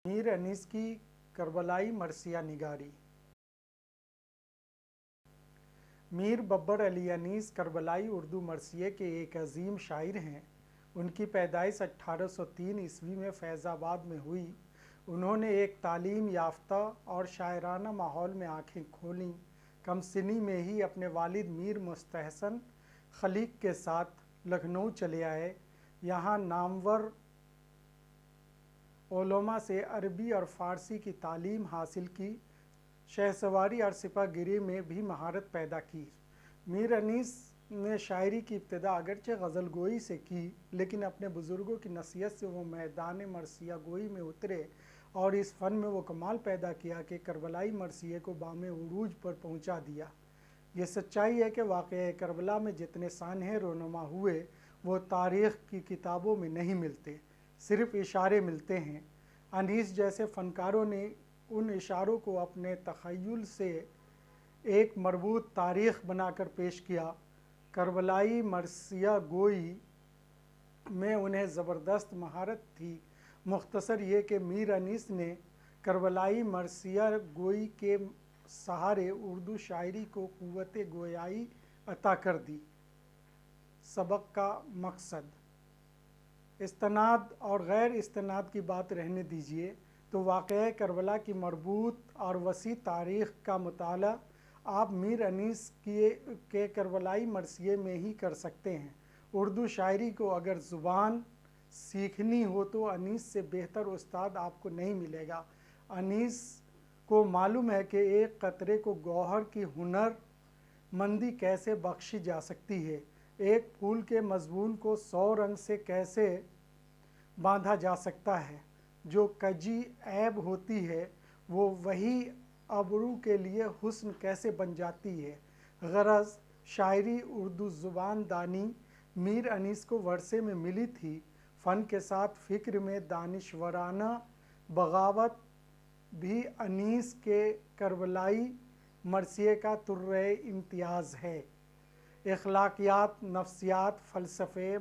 میر انیس کی کربلائی مرثیہ نگاری۔ میر ببر علی انیس کربلائی اردو مرثیے کے ایک عظیم شاعر ہیں۔ ان کی پیدائش 1803 عیسوی میں فیض آباد میں ہوئی۔ انہوں نے ایک تعلیم یافتہ اور شاعرانہ ماحول میں آنکھیں کھولیں۔ کم سنی میں ہی اپنے والد میر مستحسن خلیق کے ساتھ لکھنؤ چلے آئے۔ یہاں نامور علماء سے عربی اور فارسی کی تعلیم حاصل کی۔ شہسواری اور سپہ گیری میں بھی مہارت پیدا کی۔ میر انیس نے شاعری کی ابتدا اگرچہ غزل گوئی سے کی، لیکن اپنے بزرگوں کی نصیحت سے وہ میدان مرثیہ گوئی میں اترے اور اس فن میں وہ کمال پیدا کیا کہ کربلائی مرثیے کو بام عروج پر پہنچا دیا۔ یہ سچائی ہے کہ واقعہ کربلا میں جتنے سانحے رونما ہوئے وہ تاریخ کی کتابوں میں نہیں ملتے، صرف اشارے ملتے ہیں۔ انیس جیسے فنکاروں نے ان اشاروں کو اپنے تخیل سے ایک مربوط تاریخ بنا کر پیش کیا۔ کربلائی مرثیہ گوئی میں انہیں زبردست مہارت تھی۔ مختصر یہ کہ میر انیس نے کربلائی مرثیہ گوئی کے سہارے اردو شاعری کو قوت گویائی عطا کر دی۔ سبق کا مقصد استناد اور غیر استناد کی بات رہنے دیجیے تو واقعہ کربلا کی مربوط اور وسیع تاریخ کا مطالعہ آپ میر انیس کے کربلائی مرثیے میں ہی کر سکتے ہیں۔ اردو شاعری کو اگر زبان سیکھنی ہو تو انیس سے بہتر استاد آپ کو نہیں ملے گا۔ انیس کو معلوم ہے کہ ایک قطرے کو گوہر کی ہنر مندی کیسے بخشی جا سکتی ہے، ایک پھول کے مضمون کو 100 رنگ سے کیسے باندھا جا سکتا ہے، جو کجی عیب ہوتی ہے وہ وہی ابرو کے لیے حسن کیسے بن جاتی ہے۔ غرض شاعری اردو زبان دانی میر انیس کو ورثے میں ملی تھی۔ فن کے ساتھ فکر میں دانشورانہ بغاوت بھی انیس کے کربلائی مرثیے کا طرۂ امتیاز ہے۔ اخلاقیات، نفسیات، فلسفے،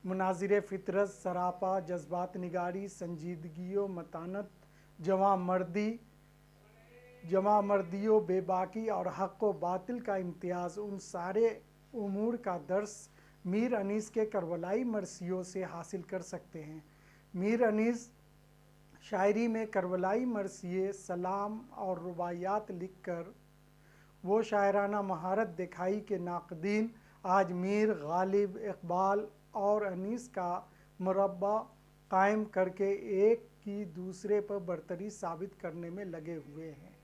مناظر فطرت، سراپا جذبات نگاری، سنجیدگی و متانت، جواں مردی و بے باکی اور حق و باطل کا امتیاز، ان سارے امور کا درس میر انیس کے کربلائی مرثیوں سے حاصل کر سکتے ہیں۔ میر انیس شاعری میں کربلائی مرثیے، سلام اور رباعیات لکھ کر وہ شاعرانہ مہارت دکھائی کہ ناقدین آج میر، غالب، اقبال اور انیس کا مربع قائم کر کے ایک کی دوسرے پر برتری ثابت کرنے میں لگے ہوئے ہیں۔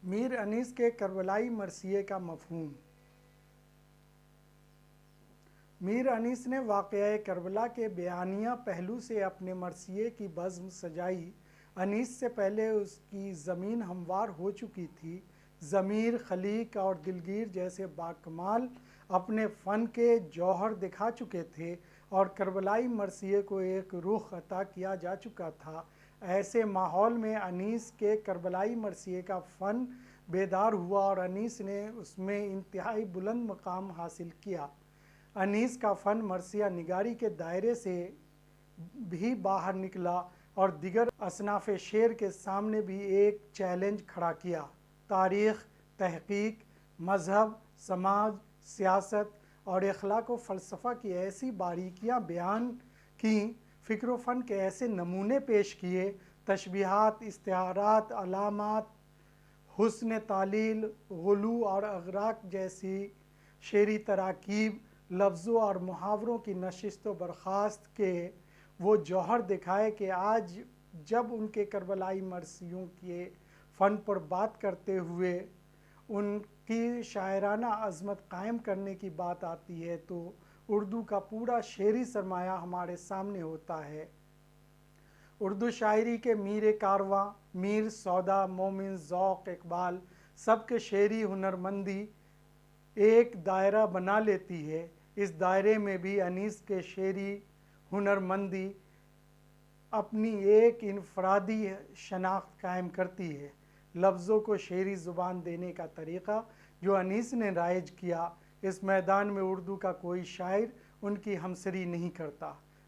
میر انیس کے کربلائی مرثیے کا مفہوم۔ میر انیس نے واقعہ کربلا کے بیانیہ پہلو سے اپنے مرثیے کی بزم سجائی۔ انیس سے پہلے اس کی زمین ہموار ہو چکی تھی۔ ضمیر، خلیق اور دلگیر جیسے باکمال اپنے فن کے جوہر دکھا چکے تھے اور کربلائی مرثیے کو ایک رخ عطا کیا جا چکا تھا۔ ایسے ماحول میں انیس کے کربلائی مرثیے کا فن بیدار ہوا اور انیس نے اس میں انتہائی بلند مقام حاصل کیا۔ انیس کا فن مرثیہ نگاری کے دائرے سے بھی باہر نکلا اور دیگر اصناف شعر کے سامنے بھی ایک چیلنج کھڑا کیا۔ تاریخ، تحقیق، مذہب، سماج، سیاست اور اخلاق و فلسفہ کی ایسی باریکیاں بیان کیں، فکر و فن کے ایسے نمونے پیش کیے، تشبیہات، استعارات، علامات، حسن تعلیل، غلو اور اغراق جیسی شعری تراکیب، لفظوں اور محاوروں کی نشست و برخاست کے وہ جوہر دکھائے کہ آج جب ان کے کربلائی مرثیوں کے فن پر بات کرتے ہوئے ان کی شاعرانہ عظمت قائم کرنے کی بات آتی ہے تو اردو کا پورا شعری سرمایہ ہمارے سامنے ہوتا ہے۔ اردو شاعری کے میر کارواں، میر سودا، مومن، ذوق، اقبال سب کے شعری ہنرمندی ایک دائرہ بنا لیتی ہے۔ اس دائرے میں بھی انیس کے شعری ہنرمندی اپنی ایک انفرادی شناخت قائم کرتی ہے۔ لفظوں کو شعری زبان دینے کا طریقہ جو انیس نے رائج کیا، اس میدان میں اردو کا کوئی شاعر ان کی ہمسری نہیں کرتا۔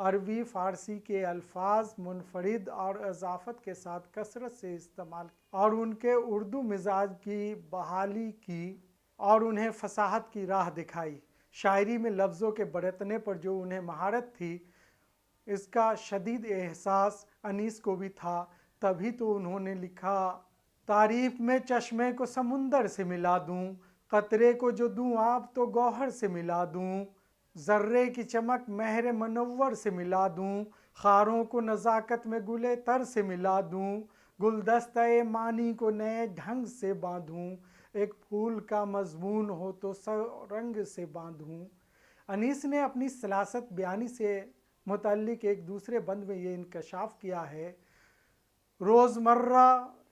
عربی فارسی کے الفاظ منفرد اور اضافت کے ساتھ کثرت سے استعمال اور ان کے اردو مزاج کی بحالی کی اور انہیں فصاحت کی راہ دکھائی۔ شاعری میں لفظوں کے برتنے پر جو انہیں مہارت تھی، اس کا شدید احساس انیس کو بھی تھا، تبھی تو انہوں نے لکھا: تعریف میں چشمے کو سمندر سے ملا دوں، قطرے کو جو دوں آب تو گوہر سے ملا دوں، ذرے کی چمک مہر منور سے ملا دوں، خاروں کو نزاکت میں گلے تر سے ملا دوں، گلدستہ معنی کو نئے ڈھنگ سے باندھوں، ایک پھول کا مضمون ہو تو رنگ سے باندھوں۔ انیس نے اپنی سلاست بیانی سے متعلق ایک دوسرے بند میں یہ انکشاف کیا ہے: روزمرہ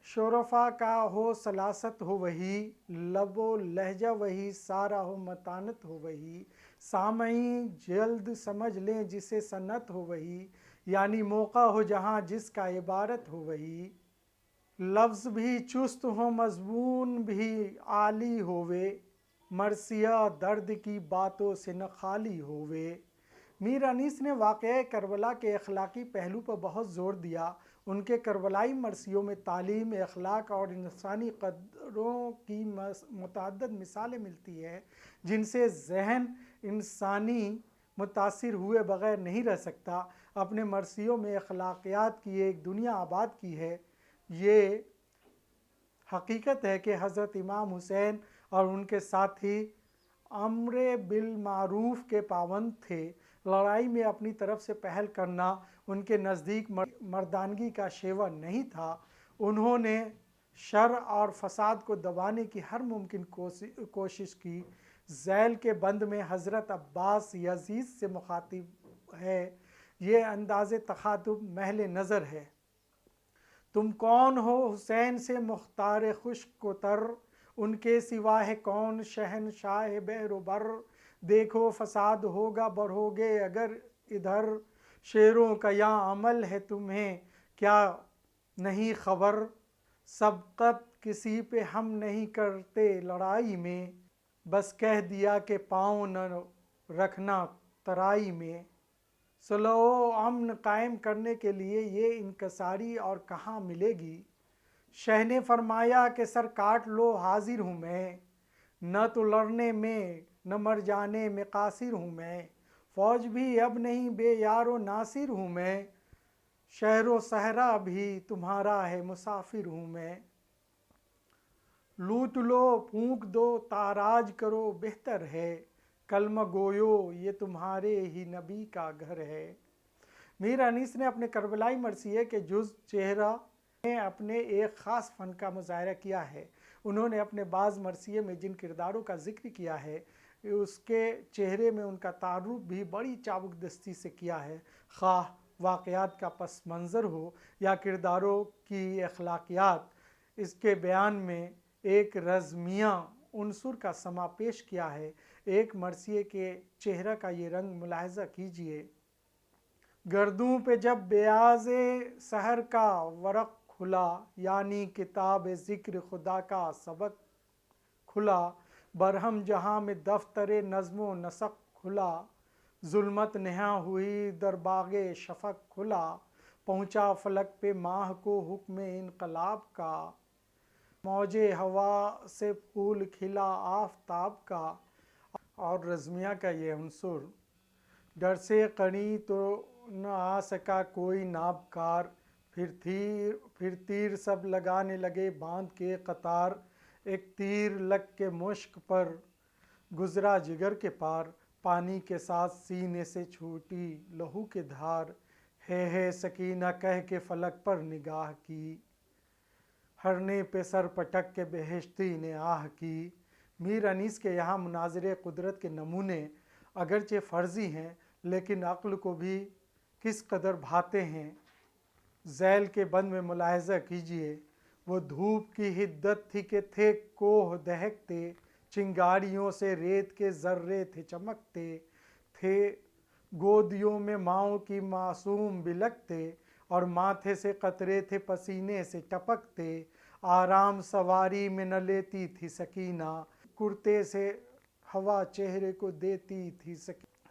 شرفا کا ہو سلاست ہو وہی، لب و لہجہ وہی، سارا ہو متانت ہو وہی، سامعین جلد سمجھ لیں جسے صنعت ہو وہی، یعنی موقع ہو جہاں جس کا عبارت ہو وہی، لفظ بھی چست ہو مضمون بھی عالی ہووے، مرثیہ درد کی باتوں سے نہ خالی ہووے۔ میر انیس نے واقعہ کربلا کے اخلاقی پہلو پر بہت زور دیا۔ ان کے کربلائی مرثیوں میں تعلیم، اخلاق اور انسانی قدروں کی متعدد مثالیں ملتی ہیں جن سے ذہن انسانی متاثر ہوئے بغیر نہیں رہ سکتا۔ اپنے مرثیوں میں اخلاقیات کی ایک دنیا آباد کی ہے۔ یہ حقیقت ہے کہ حضرت امام حسین اور ان کے ساتھی امر بالمعروف کے پابند تھے۔ لڑائی میں اپنی طرف سے پہل کرنا ان کے نزدیک مردانگی کا شیوا نہیں تھا۔ انہوں نے شر اور فساد کو دبانے کی ہر ممکن کوشش کی۔ ذیل کے بند میں حضرت عباس یزید سے مخاطب ہے۔ یہ انداز تخاطب محل نظر ہے: تم کون ہو حسین سے مختار خشک و تر، ان کے سوا ہے کون شہنشاہ بحر و بر، دیکھو فساد ہوگا بڑھو گے اگر ادھر، شیروں کا یہاں عمل ہے تمہیں کیا نہیں خبر، سبقت کسی پہ ہم نہیں کرتے لڑائی میں، بس کہہ دیا کہ پاؤں نہ رکھنا ترائی میں۔ صلح و امن قائم کرنے کے لیے یہ انکساری اور کہاں ملے گی؟ شہ نے فرمایا کہ سر کاٹ لو حاضر ہوں میں، نہ تو لڑنے میں نہ مر جانے میں قاصر ہوں میں، فوج بھی اب نہیں بے یار و ناصر ہوں میں، شہر و صحرا بھی تمہارا ہے مسافر ہوں میں، لوٹ لو پھونک دو تاراج کرو بہتر ہے، کلمہ گویو یہ تمہارے ہی نبی کا گھر ہے۔ میر انیس نے اپنے کربلائی مرثیے کے جز چہرہ میں اپنے ایک خاص فن کا مظاہرہ کیا ہے۔ انہوں نے اپنے بعض مرثیے میں جن کرداروں کا ذکر کیا ہے، اس کے چہرے میں ان کا تعارف بھی بڑی چابک دستی سے کیا ہے، خواہ واقعات کا پس منظر ہو یا کرداروں کی اخلاقیات۔ اس کے بیان میں ایک رزمیہ عنصر کا سما پیش کیا ہے۔ ایک مرثیے کے چہرہ کا یہ رنگ ملاحظہ کیجیے: گردوں پہ جب بیاض سحر کا ورق کھلا، یعنی کتاب ذکر خدا کا سبق کھلا، برہم جہاں میں دفتر نظم و نسق کھلا، ظلمت نہاں ہوئی در باغ شفق کھلا، پہنچا فلک پہ ماہ کو حکم انقلاب کا، موج ہوا سے پھول کھلا آفتاب کا۔ اور رزمیہ کا یہ عنصر: ڈر سے قڑی تو نہ آ سکا کوئی ناب کار، پھر تیر سب لگانے لگے باندھ کے قطار، ایک تیر لگ کے مشک پر گزرا جگر کے پار، پانی کے ساتھ سینے سے چھوٹی لہو کے دھار، ہے سکینہ کہہ کے فلک پر نگاہ کی، ہرنے پہ سر پٹک کے بہشتی نے آہ کی۔ میر انیس کے یہاں مناظر قدرت کے نمونے اگرچہ فرضی ہیں لیکن عقل کو بھی کس قدر بھاتے ہیں۔ ذیل کے بند میں ملاحظہ کیجیے: وہ دھوپ کی حدت تھی کہ تھے کوہ دہکتے، چنگاریوں سے ریت کے ذرے تھے چمکتے، تھے گودیوں میں ماؤں کی معصوم بلکتے، اور ماتھے سے قطرے تھے پسینے سے ٹپکتے، آرام سواری میں نہ لیتی تھی سکینہ، کرتے سے ہوا چہرے کو دیتی تھی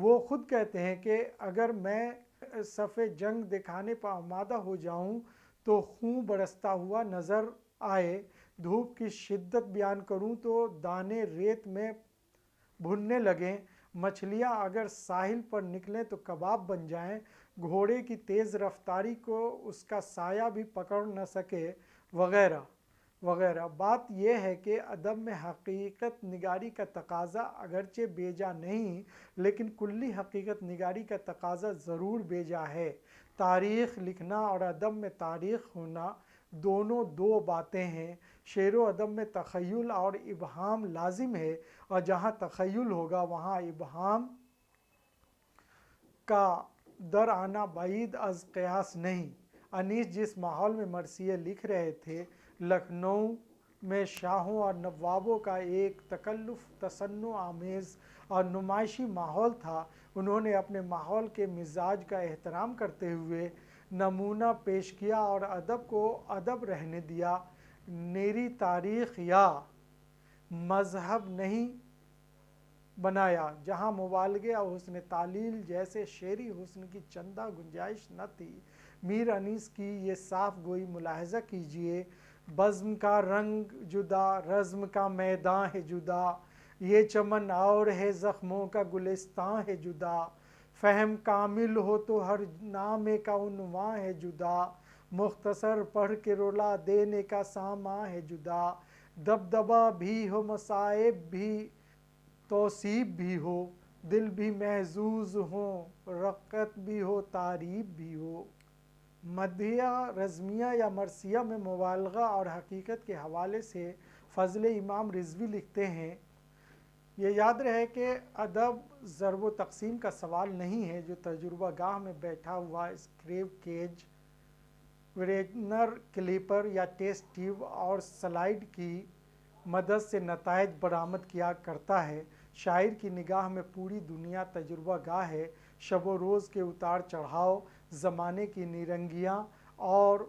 وہ خود کہتے ہیں کہ اگر میں صف جنگ دکھانے پر آمادہ ہو جاؤں تو خون برستا ہوا نظر آئے، دھوپ کی شدت بیان کروں تو دانے ریت میں بھننے لگیں، مچھلیاں اگر ساحل پر نکلیں تو کباب بن جائیں، گھوڑے کی تیز رفتاری کو اس کا سایہ بھی پکڑ نہ سکے، وغیرہ وغیرہ۔ بات یہ ہے کہ ادب میں حقیقت نگاری کا تقاضا اگرچہ بیجا نہیں، لیکن کلی حقیقت نگاری کا تقاضا ضرور بیجا ہے۔ تاریخ لکھنا اور ادب میں تاریخ ہونا دونوں دو باتیں ہیں۔ شعر و ادب میں تخیل اور ابہام لازم ہے، اور جہاں تخیل ہوگا وہاں ابہام کا در آنا بعید از قیاس نہیں۔ انیس جس ماحول میں مرثیے لکھ رہے تھے، لکھنؤ میں شاہوں اور نوابوں کا ایک تکلف تصنع آمیز اور نمائشی ماحول تھا۔ انہوں نے اپنے ماحول کے مزاج کا احترام کرتے ہوئے نمونہ پیش کیا اور ادب کو ادب رہنے دیا، نیری تاریخ یا مذہب نہیں بنایا۔ جہاں مبالغے اور حسن تعلیل جیسے شعری حسن کی چندہ گنجائش نہ تھی، میر انیس کی یہ صاف گوئی ملاحظہ کیجئے: بزم کا رنگ جدا، رزم کا میداں ہے جدا، یہ چمن اور ہے زخموں کا گلستاں ہے جدا، فہم کامل ہو تو ہر نامے کا عنواں ہے جدا، مختصر پڑھ کے رلا دینے کا ساماں ہے جدا، دبدبہ بھی ہو مصائب بھی توصیب بھی ہو، دل بھی محظوظ ہوں رقت بھی ہو تعریب بھی ہو۔ مدیح رزمیہ یا مرثیہ میں مبالغہ اور حقیقت کے حوالے سے فضل امام رضوی لکھتے ہیں: یہ یاد رہے کہ ادب ضرب و تقسیم کا سوال نہیں ہے جو تجربہ گاہ میں بیٹھا ہوا اسکریو کیج، ویرنر کلیپر یا ٹیسٹ ٹیوب اور سلائیڈ کی مدد سے نتائج برآمد کیا کرتا ہے۔ شاعر کی نگاہ میں پوری دنیا تجربہ گاہ ہے، شب و روز کے اتار چڑھاؤ زمانے کی نیرنگیاں اور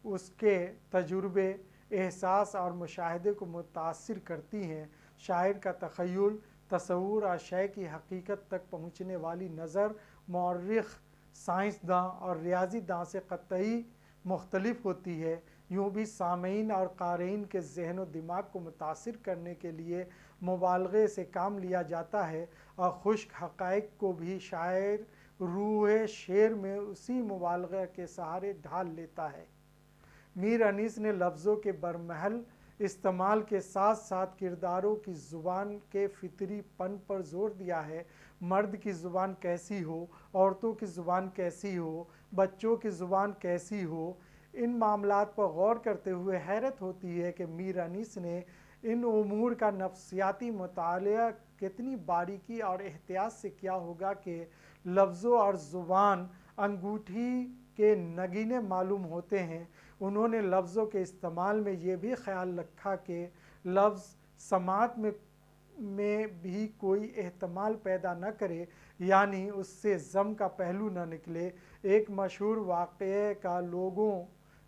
اس کے تجربے، احساس اور مشاہدے کو متاثر کرتی ہیں۔ شاعر کا تخیل، تصور اور شے کی حقیقت تک پہنچنے والی نظر مورخ، سائنسداں اور ریاضی داں سے قطعی مختلف ہوتی ہے۔ یوں بھی سامعین اور قارئین کے ذہن و دماغ کو متاثر کرنے کے لیے مبالغے سے کام لیا جاتا ہے، اور خشک حقائق کو بھی شاعر روح شعر میں اسی مبالغے کے سہارے ڈھال لیتا ہے۔ میر انیس نے لفظوں کے برمحل استعمال کے ساتھ ساتھ کرداروں کی زبان کے فطری پن پر زور دیا ہے۔ مرد کی زبان کیسی ہو، عورتوں کی زبان کیسی ہو، بچوں کی زبان کیسی ہو، ان معاملات پر غور کرتے ہوئے حیرت ہوتی ہے کہ میر انیس نے ان امور کا نفسیاتی مطالعہ کتنی باریکی اور احتیاط سے کیا ہوگا کہ لفظوں اور زبان انگوٹھی کے نگینے معلوم ہوتے ہیں۔ انہوں نے لفظوں کے استعمال میں یہ بھی خیال رکھا کہ لفظ سماعت میں بھی کوئی احتمال پیدا نہ کرے، یعنی اس سے ضم کا پہلو نہ نکلے۔ ایک مشہور واقعے کا لوگوں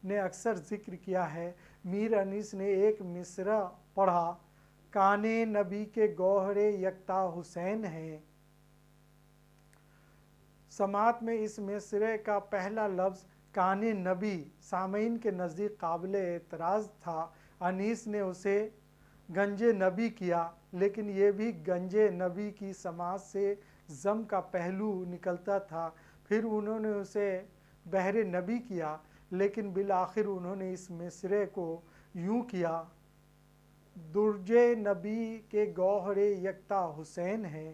نے اکثر ذکر کیا ہے۔ میر انیس نے ایک مصرع پڑھا: کان نبی کے گوہر یکتا حسین ہیں۔ سماعت میں اس مصرعے کا پہلا لفظ کان نبی سامعین کے نزدیک قابل اعتراض تھا۔ انیس نے اسے گنج نبی کیا، لیکن یہ بھی گنج نبی کی سماعت سے ضم کا پہلو نکلتا تھا۔ پھر انہوں نے اسے بحر نبی کیا، لیکن بالآخر انہوں نے اس مصرعے کو یوں کیا: درج نبی کے گوہر یکتا حسین ہیں۔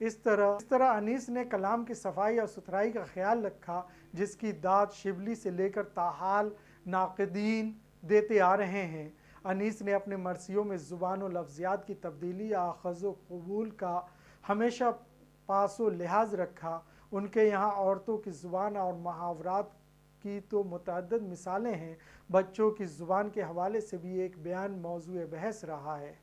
اس طرح انیس نے کلام کی صفائی اور ستھرائی کا خیال رکھا، جس کی داد شبلی سے لے کر تاحال ناقدین دیتے آ رہے ہیں۔ انیس نے اپنے مرثیوں میں زبان و لفظیات کی تبدیلی یا اخذ و قبول کا ہمیشہ پاس و لحاظ رکھا۔ ان کے یہاں عورتوں کی زبان اور محاورات کی تو متعدد مثالیں ہیں، بچوں کی زبان کے حوالے سے بھی ایک بیان موضوع بحث رہا ہے۔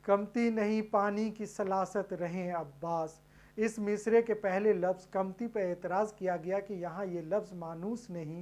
کمتی نہیں پانی کی سلاست رہیں عباس۔ اس مصرعے کے پہلے لفظ کمتی پر اعتراض کیا گیا کہ یہاں یہ لفظ مانوس نہیں،